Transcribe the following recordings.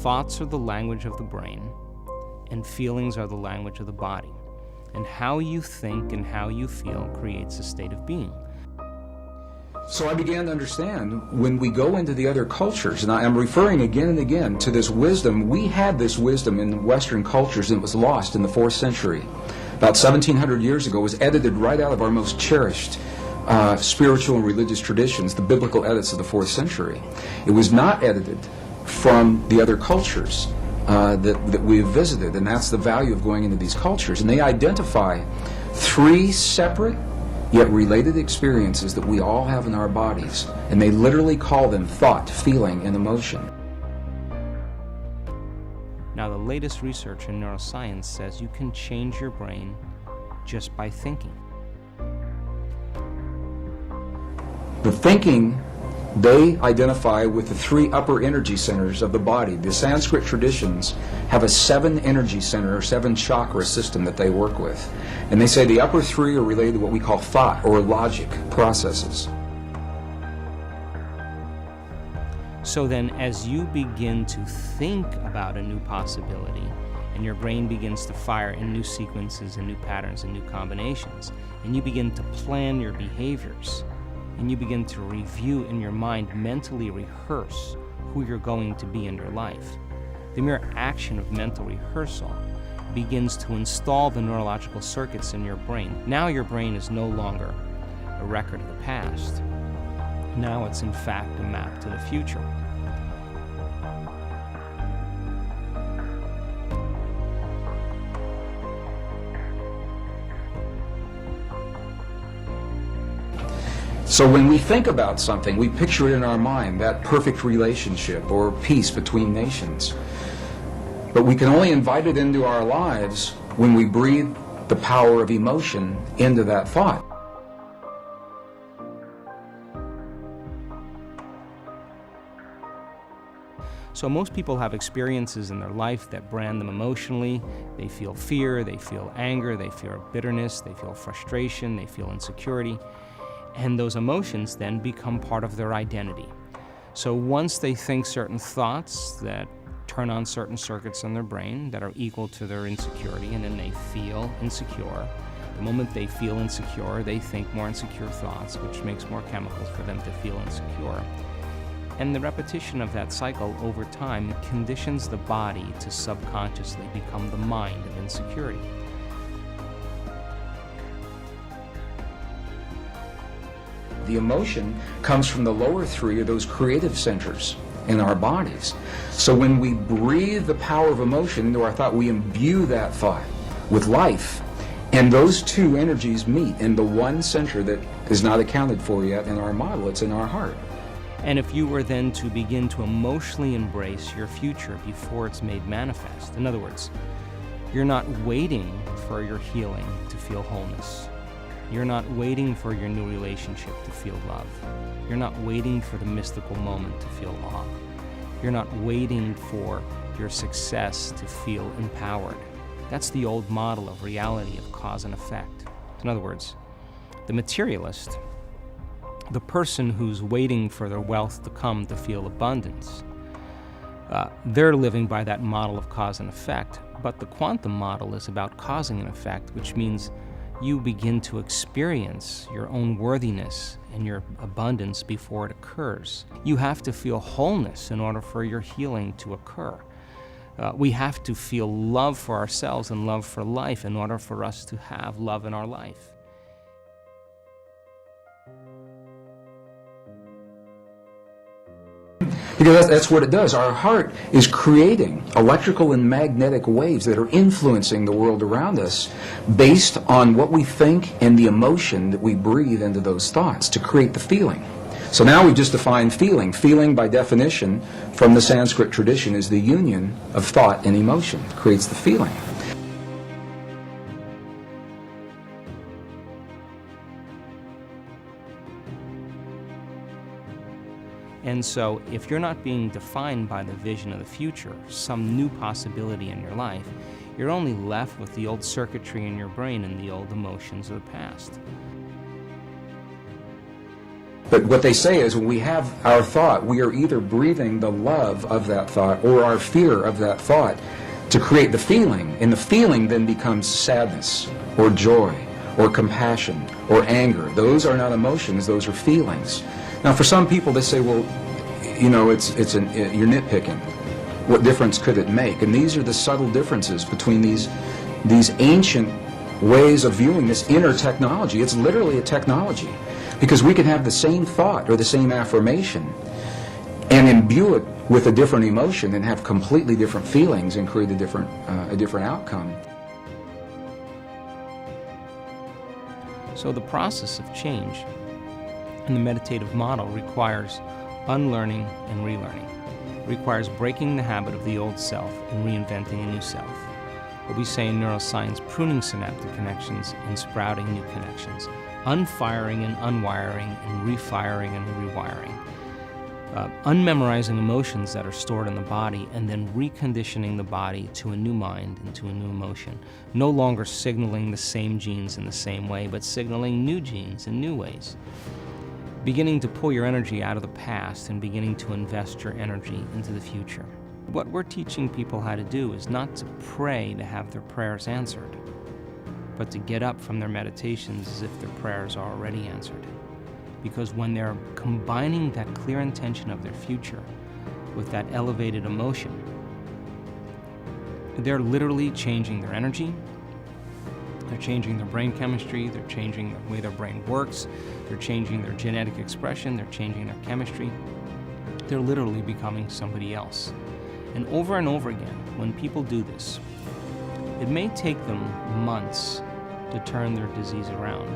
thoughts are the language of the brain, and feelings are the language of the body. And how you think and how you feel creates a state of being. So I began to understand when we go into the other cultures, and I'm referring again and again to this wisdom. We had this wisdom in Western cultures, and it was lost in the 4th century. About 1700 years ago, it was edited right out of our most cherished spiritual and religious traditions, the biblical edits of the 4th century. It was not edited from the other cultures that we've visited, and that's the value of going into these cultures. And they identify 3 separate yet related experiences that we all have in our bodies, and they literally call them thought, feeling, and emotion. Now, the latest research in neuroscience says you can change your brain just by thinking. The thinking they identify with the 3 upper energy centers of the body. The Sanskrit traditions have a 7 energy center or 7 chakra system that they work with. And they say the upper 3 are related to what we call thought or logic processes. So then, as you begin to think about a new possibility, and your brain begins to fire in new sequences and new patterns and new combinations, and you begin to plan your behaviors, and you begin to review in your mind, mentally rehearse who you're going to be in your life. The mere action of mental rehearsal begins to install the neurological circuits in your brain. Now your brain is no longer a record of the past. Now it's in fact a map to the future. So when we think about something, we picture it in our mind, that perfect relationship or peace between nations. But we can only invite it into our lives when we breathe the power of emotion into that thought. So most people have experiences in their life that brand them emotionally. They feel fear, they feel anger, they feel bitterness, they feel frustration, they feel insecurity. And those emotions then become part of their identity. So once they think certain thoughts that turn on certain circuits in their brain that are equal to their insecurity, and then they feel insecure. The moment they feel insecure, they think more insecure thoughts, which makes more chemicals for them to feel insecure. And the repetition of that cycle over time conditions the body to subconsciously become the mind of insecurity. The emotion comes from the lower 3 of those creative centers in our bodies. So when we breathe the power of emotion into our thought, we imbue that thought with life. And those 2 energies meet in the one center that is not accounted for yet in our model. It's in our heart. And if you were then to begin to emotionally embrace your future before it's made manifest, in other words, you're not waiting for your healing to feel wholeness. You're not waiting for your new relationship to feel love. You're not waiting for the mystical moment to feel awe. You're not waiting for your success to feel empowered. That's the old model of reality of cause and effect. In other words, the materialist, the person who's waiting for their wealth to come to feel abundance, they're living by that model of cause and effect. But the quantum model is about causing an effect, which means you begin to experience your own worthiness and your abundance before it occurs. You have to feel wholeness in order for your healing to occur. We have to feel love for ourselves and love for life in order for us to have love in our life. Because that's what it does. Our heart is creating electrical and magnetic waves that are influencing the world around us based on what we think and the emotion that we breathe into those thoughts to create the feeling. So now we've just defined feeling. Feeling, by definition, from the Sanskrit tradition, is the union of thought and emotion. It creates the feeling. And so, if you're not being defined by the vision of the future, some new possibility in your life, you're only left with the old circuitry in your brain and the old emotions of the past. But what they say is when we have our thought, we are either breathing the love of that thought or our fear of that thought to create the feeling. And the feeling then becomes sadness or joy or compassion or anger. Those are not emotions, those are feelings. Now for some people they say, well, you know, you're nitpicking. What difference could it make? And these are the subtle differences between these ancient ways of viewing this inner technology. It's literally a technology. Because we can have the same thought or the same affirmation and imbue it with a different emotion and have completely different feelings and create a different outcome. So the process of change in the meditative model requires unlearning and relearning. It requires breaking the habit of the old self and reinventing a new self. What we say in neuroscience, pruning synaptic connections and sprouting new connections. Unfiring and unwiring and refiring and rewiring. Unmemorizing emotions that are stored in the body and then reconditioning the body to a new mind and to a new emotion. No longer signaling the same genes in the same way, but signaling new genes in new ways. Beginning to pull your energy out of the past and beginning to invest your energy into the future. What we're teaching people how to do is not to pray to have their prayers answered, but to get up from their meditations as if their prayers are already answered. Because when they're combining that clear intention of their future with that elevated emotion, they're literally changing their energy, they're changing their brain chemistry, they're changing the way their brain works, they're changing their genetic expression, they're changing their chemistry. They're literally becoming somebody else. And over again, when people do this, it may take them months to turn their disease around.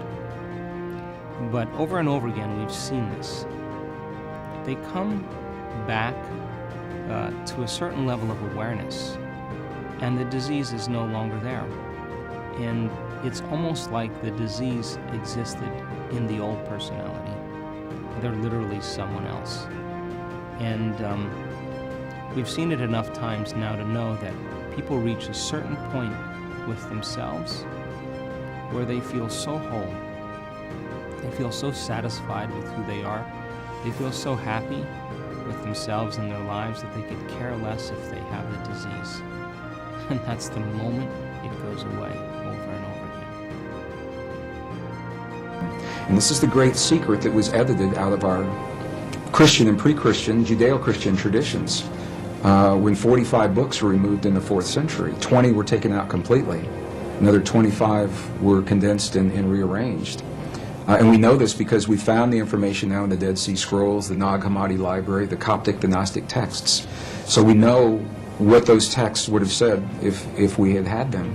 But over and over again, we've seen this. They come back to a certain level of awareness, and the disease is no longer there. And it's almost like the disease existed in the old personality. They're literally someone else. And we've seen it enough times now to know that people reach a certain point with themselves where they feel so whole, they feel so satisfied with who they are, they feel so happy with themselves and their lives that they could care less if they have the disease. And that's the moment it goes away over and over again. And this is the great secret that was edited out of our Christian and pre-Christian, Judeo-Christian traditions. When 45 books were removed in the 4th century, 20 were taken out completely. Another 25 were condensed and rearranged. And we know this because we found the information now in the Dead Sea Scrolls, the Nag Hammadi Library, the Coptic, the Gnostic texts. So we know what those texts would have said if we had had them.